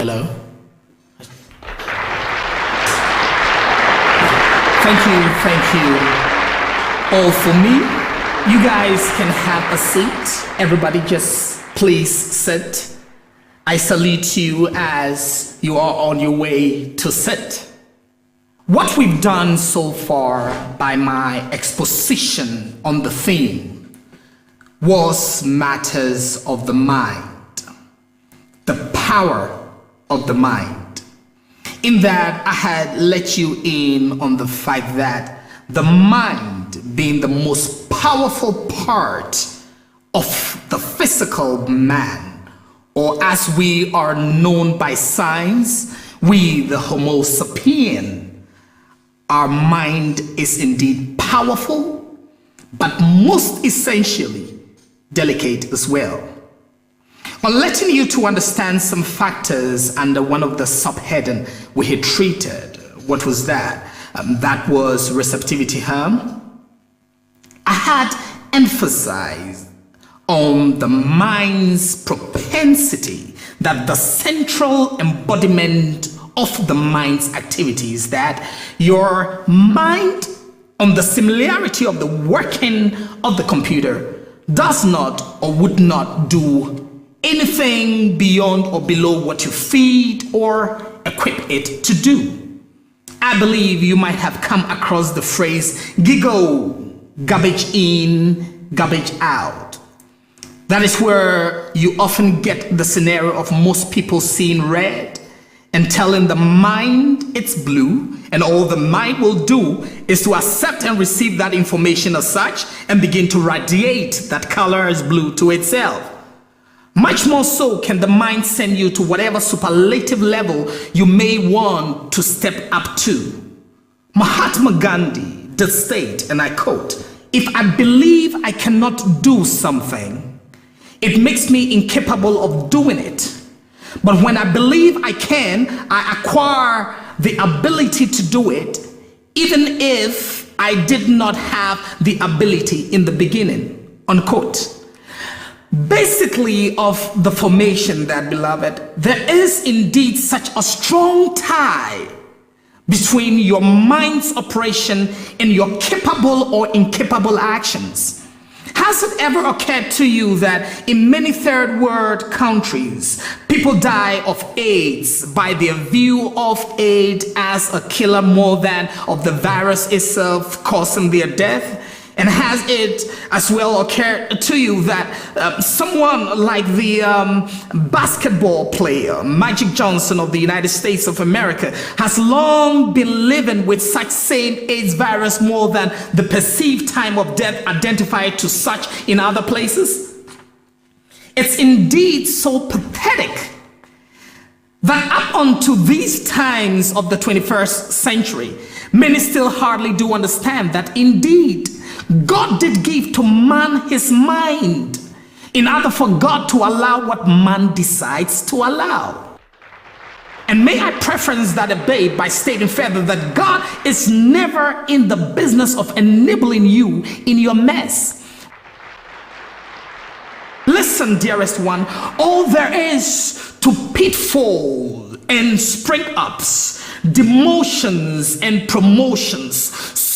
Hello? Thank you all for me. You guys can have a seat. Everybody just please sit. I salute you as you are on your way to sit. What we've done so far by my exposition on the theme was matters of the mind, the power of the mind. In that I had let you in on the fact that the mind being the most powerful part of the physical man, or as we are known by science, we the Homo sapien, our mind is indeed powerful, but most essentially delicate as well. On letting you to understand some factors under one of the subheading we had treated, what was that? That was receptivity harm. I had emphasized on the mind's propensity, that the central embodiment of the mind's activities, that your mind, on the similarity of the working of the computer, does not or would not do anything beyond or below what you feed or equip it to do. I believe you might have come across the phrase giggle, garbage in, garbage out. That is where you often get the scenario of most people seeing red and telling the mind it's blue, and all the mind will do is to accept and receive that information as such and begin to radiate that color as blue to itself. Much more so can the mind send you to whatever superlative level you may want to step up to. Mahatma Gandhi did state, and I quote, "If I believe I cannot do something, it makes me incapable of doing it. But when I believe I can, I acquire the ability to do it, even if I did not have the ability in the beginning." Unquote. Basically, of the formation that, beloved, there is indeed such a strong tie between your mind's operation and your capable or incapable actions. Has it ever occurred to you that in many third world countries, people die of AIDS by their view of AIDS as a killer more than of the virus itself causing their death? And has it as well occurred to you that someone like the basketball player Magic Johnson of the United States of America has long been living with such same AIDS virus more than the perceived time of death identified to such in other places? It's indeed so pathetic that up unto these times of the 21st century, many still hardly do understand that indeed God did give to man his mind in order for God to allow what man decides to allow. And may I preference that debate by stating further that God is never in the business of enabling you in your mess. Listen, dearest one, all there is to pitfall and spring-ups, demotions and promotions,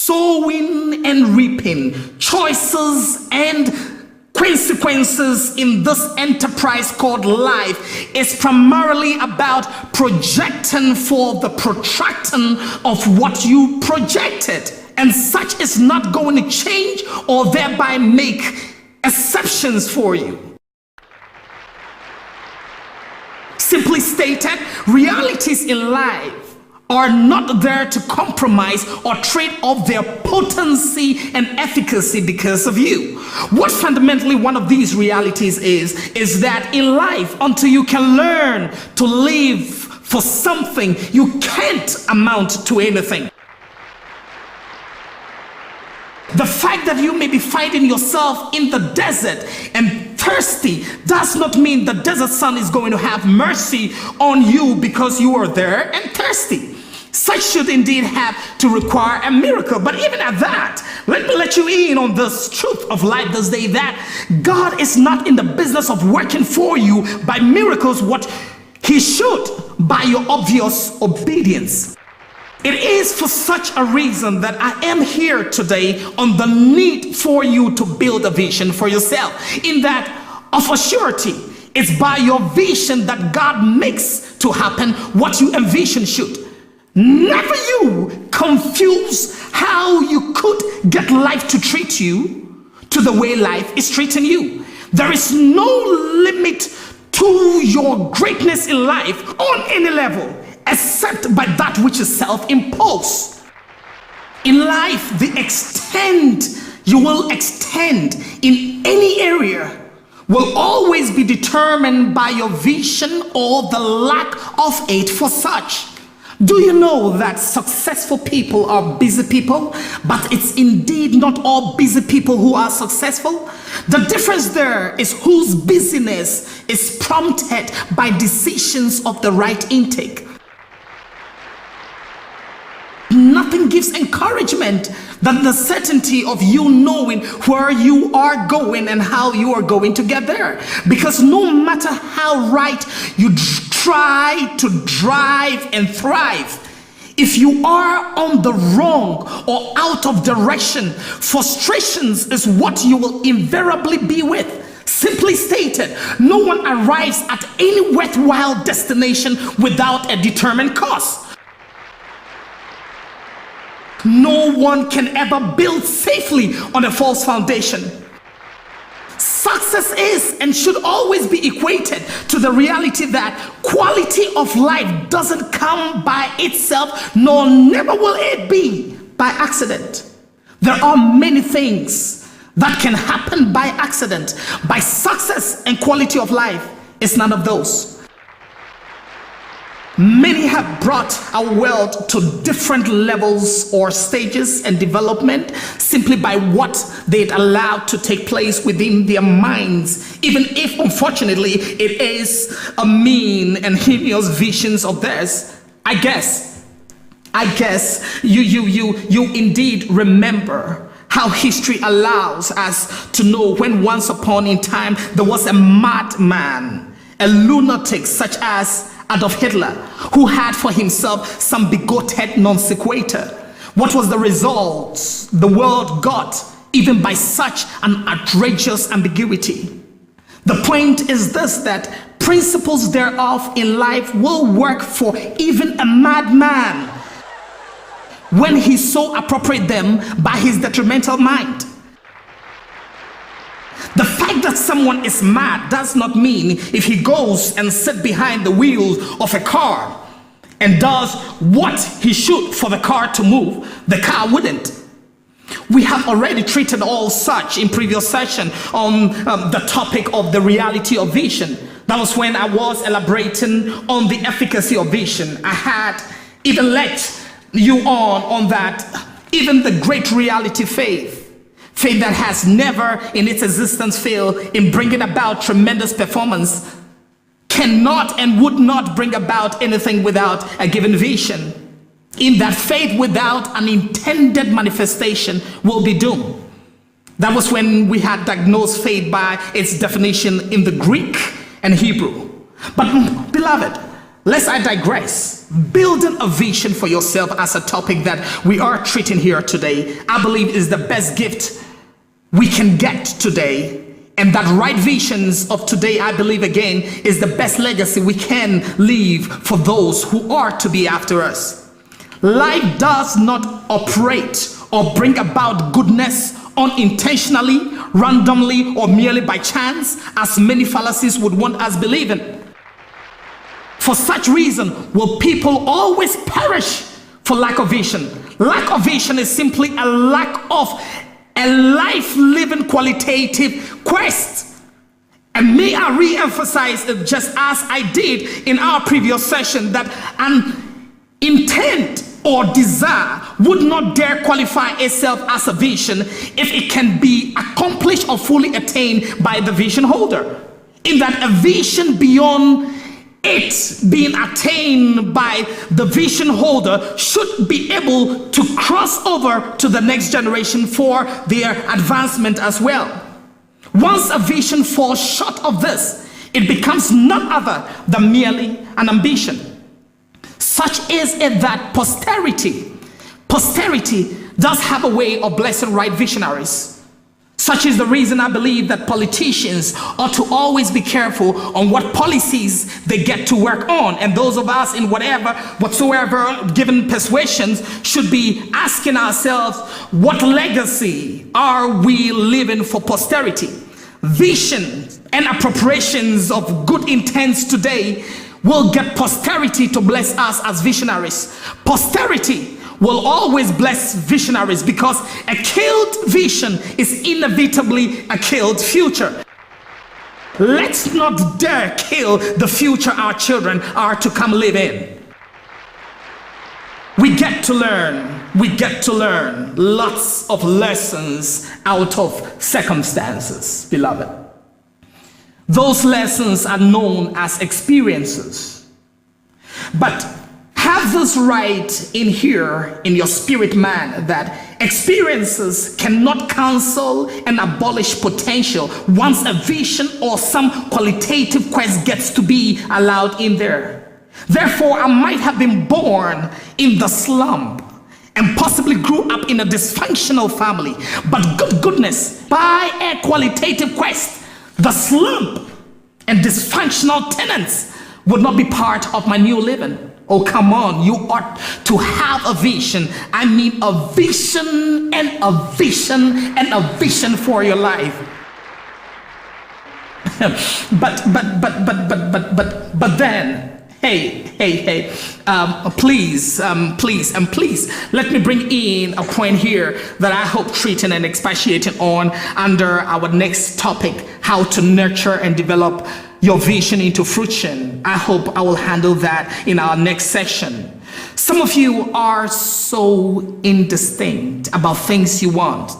sowing and reaping, choices and consequences in this enterprise called life is primarily about projecting for the protracting of what you projected. And such is not going to change or thereby make exceptions for you. Simply stated, realities in life are not there to compromise or trade off their potency and efficacy because of you. What fundamentally one of these realities is that in life, until you can learn to live for something, you can't amount to anything. The fact that you may be finding yourself in the desert and thirsty does not mean the desert sun is going to have mercy on you because you are there and thirsty. Such should indeed have to require a miracle. But even at that, let me let you in on this truth of life this day, that God is not in the business of working for you by miracles what he should by your obvious obedience. It is for such a reason that I am here today on the need for you to build a vision for yourself. In that, of a surety, it's by your vision that God makes to happen what you envision should. Never you confuse how you could get life to treat you to the way life is treating you. There is no limit to your greatness in life on any level, except by that which is self-imposed. In life, the extent you will extend in any area will always be determined by your vision or the lack of it for such. Do you know that successful people are busy people, but it's indeed not all busy people who are successful? The difference there is whose busyness is prompted by decisions of the right intake. Nothing gives encouragement than the certainty of you knowing where you are going and how you are going to get there. Because no matter how right you try to drive and thrive, if you are on the wrong or out of direction, frustrations is what you will invariably be with. Simply stated, no one arrives at any worthwhile destination without a determined cause. No one can ever build safely on a false foundation. Success is and should always be equated to the reality that quality of life doesn't come by itself, nor never will it be by accident. There are many things that can happen by accident. By success and quality of life is none of those. Many have brought our world to different levels or stages and development simply by what they'd allowed to take place within their minds, even if unfortunately it is a mean and heinous visions of theirs. I guess you indeed remember how history allows us to know when once upon in time there was a madman, a lunatic such as Adolf Hitler, who had for himself some bigoted non sequitur. What was the result the world got even by such an outrageous ambiguity? The point is this, that principles thereof in life will work for even a madman when he so appropriate them by his detrimental mind. The fact that someone is mad does not mean if he goes and sits behind the wheels of a car and does what he should for the car to move, the car wouldn't. We have already treated all such in previous session on the topic of the reality of vision. That was when I was elaborating on the efficacy of vision. I had even let you on that, even the great reality faith that has never in its existence failed in bringing about tremendous performance, cannot and would not bring about anything without a given vision. In that faith without an intended manifestation will be doomed. That was when we had diagnosed faith by its definition in the Greek and Hebrew. But beloved, lest I digress, building a vision for yourself as a topic that we are treating here today, I believe is the best gift we can get today. And that right visions of today, I believe again, is the best legacy we can leave for those who are to be after us. Life does not operate or bring about goodness unintentionally, randomly, or merely by chance, as many fallacies would want us believing. For such reason will people always perish for lack of vision. Lack of vision is simply a lack of a life-living qualitative quest. And may I re-emphasize it just as I did in our previous session, that an intent or desire would not dare qualify itself as a vision if it can be accomplished or fully attained by the vision holder. In that a vision beyond it being attained by the vision holder should be able to cross over to the next generation for their advancement as well. Once a vision falls short of this, it becomes none other than merely an ambition. Such is it that posterity does have a way of blessing right visionaries. Such is the reason I believe that politicians ought to always be careful on what policies they get to work on. And those of us in whatsoever given persuasions should be asking ourselves, what legacy are we leaving for posterity? Vision and appropriations of good intents today will get posterity to bless us as visionaries. Posterity will always bless visionaries because a killed vision is inevitably a killed future. Let's not dare kill the future our children are to come live in. We get to learn lots of lessons out of circumstances, beloved. Those lessons are known as experiences. But have this right in here in your spirit, man, that experiences cannot cancel and abolish potential once a vision or some qualitative quest gets to be allowed in there. Therefore, I might have been born in the slum and possibly grew up in a dysfunctional family, but good goodness, by a qualitative quest, the slump and dysfunctional tenants would not be part of my new living. Oh, come on, you ought to have a vision. I mean a vision and a vision and a vision for your life. But then, please, let me bring in a point here that I hope treating and expatiating on under our next topic, how to nurture and develop your vision into fruition. I hope I will handle that in our next session. Some of you are so indistinct about things you want.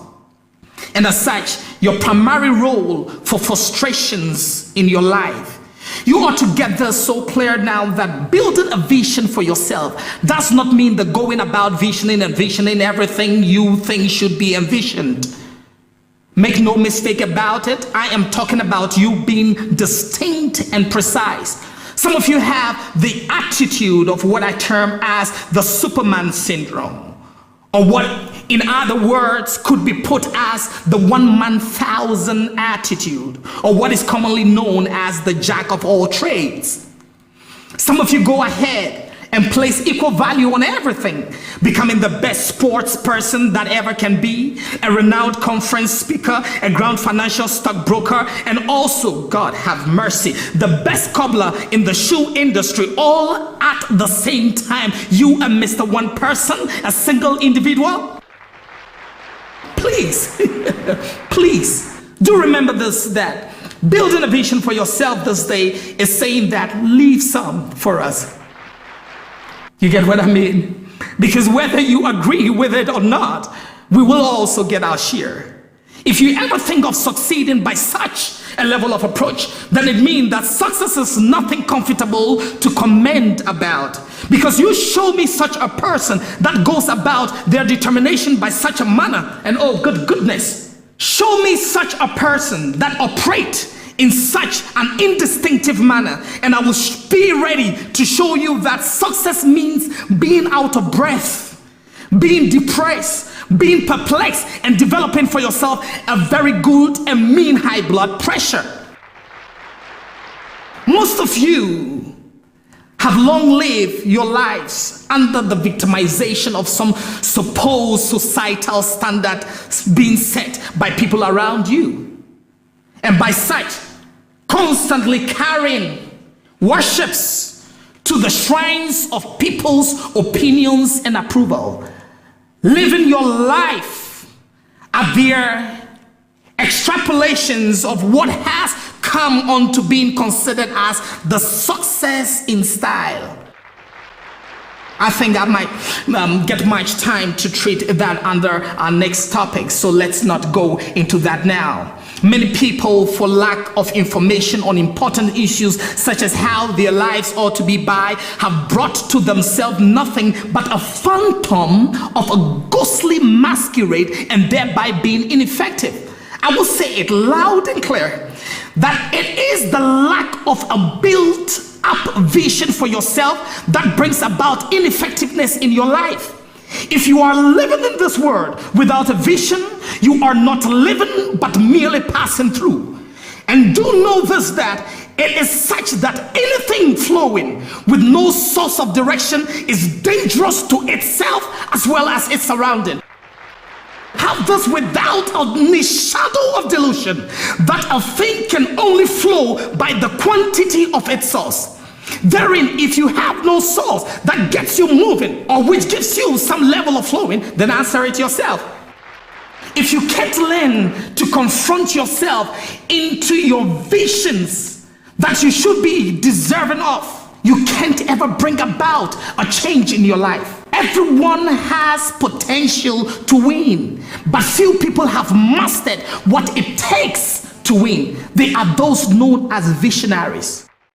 And as such, your primary role for frustrations in your life, you ought to get this so clear now that building a vision for yourself does not mean the going about visioning and visioning everything you think should be envisioned. Make no mistake about it, I am talking about you being distinct and precise. Some of you have the attitude of what I term as the Superman syndrome, or what in other words could be put as the 1-man-thousand attitude, or what is commonly known as the jack of all trades. Some of you go ahead and place equal value on everything, becoming the best sports person that ever can be, a renowned conference speaker, a ground financial stockbroker, and also, God have mercy, the best cobbler in the shoe industry, all at the same time. You are Mr. One Person, a single individual. Please, please, do remember this, that building a vision for yourself this day is saying that leave some for us. You get what I mean? Because whether you agree with it or not, we will also get our share. If you ever think of succeeding by such a level of approach, then it means that success is nothing comfortable to commend about. Because you show me such a person that goes about their determination by such a manner, and oh good goodness, show me such a person that operates in such an indistinctive manner, and I will be ready to show you that success means being out of breath, being depressed, being perplexed, and developing for yourself a very good and mean high blood pressure. Most of you have long lived your lives under the victimization of some supposed societal standard being set by people around you, and by such constantly carrying worships to the shrines of people's opinions and approval, living your life at their extrapolations of what has come on to being considered as the success in style. I think I might get much time to treat that under our next topic, so let's not go into that now. Many people, for lack of information on important issues such as how their lives ought to be by, have brought to themselves nothing but a phantom of a ghostly masquerade, and thereby being ineffective. I will say it loud and clear that it is the lack of a built up vision for yourself that brings about ineffectiveness in your life. If you are living in this world without a vision, you are not living but merely passing through. And do know this, that it is such that anything flowing with no source of direction is dangerous to itself as well as its surrounding. Have this without any shadow of delusion, that a thing can only flow by the quantity of its source. Therein, if you have no source that gets you moving or which gives you some level of flowing, then answer it yourself. If you can't learn to confront yourself into your visions that you should be deserving of, you can't ever bring about a change in your life. Everyone has potential to win, but few people have mastered what it takes to win. They are those known as visionaries.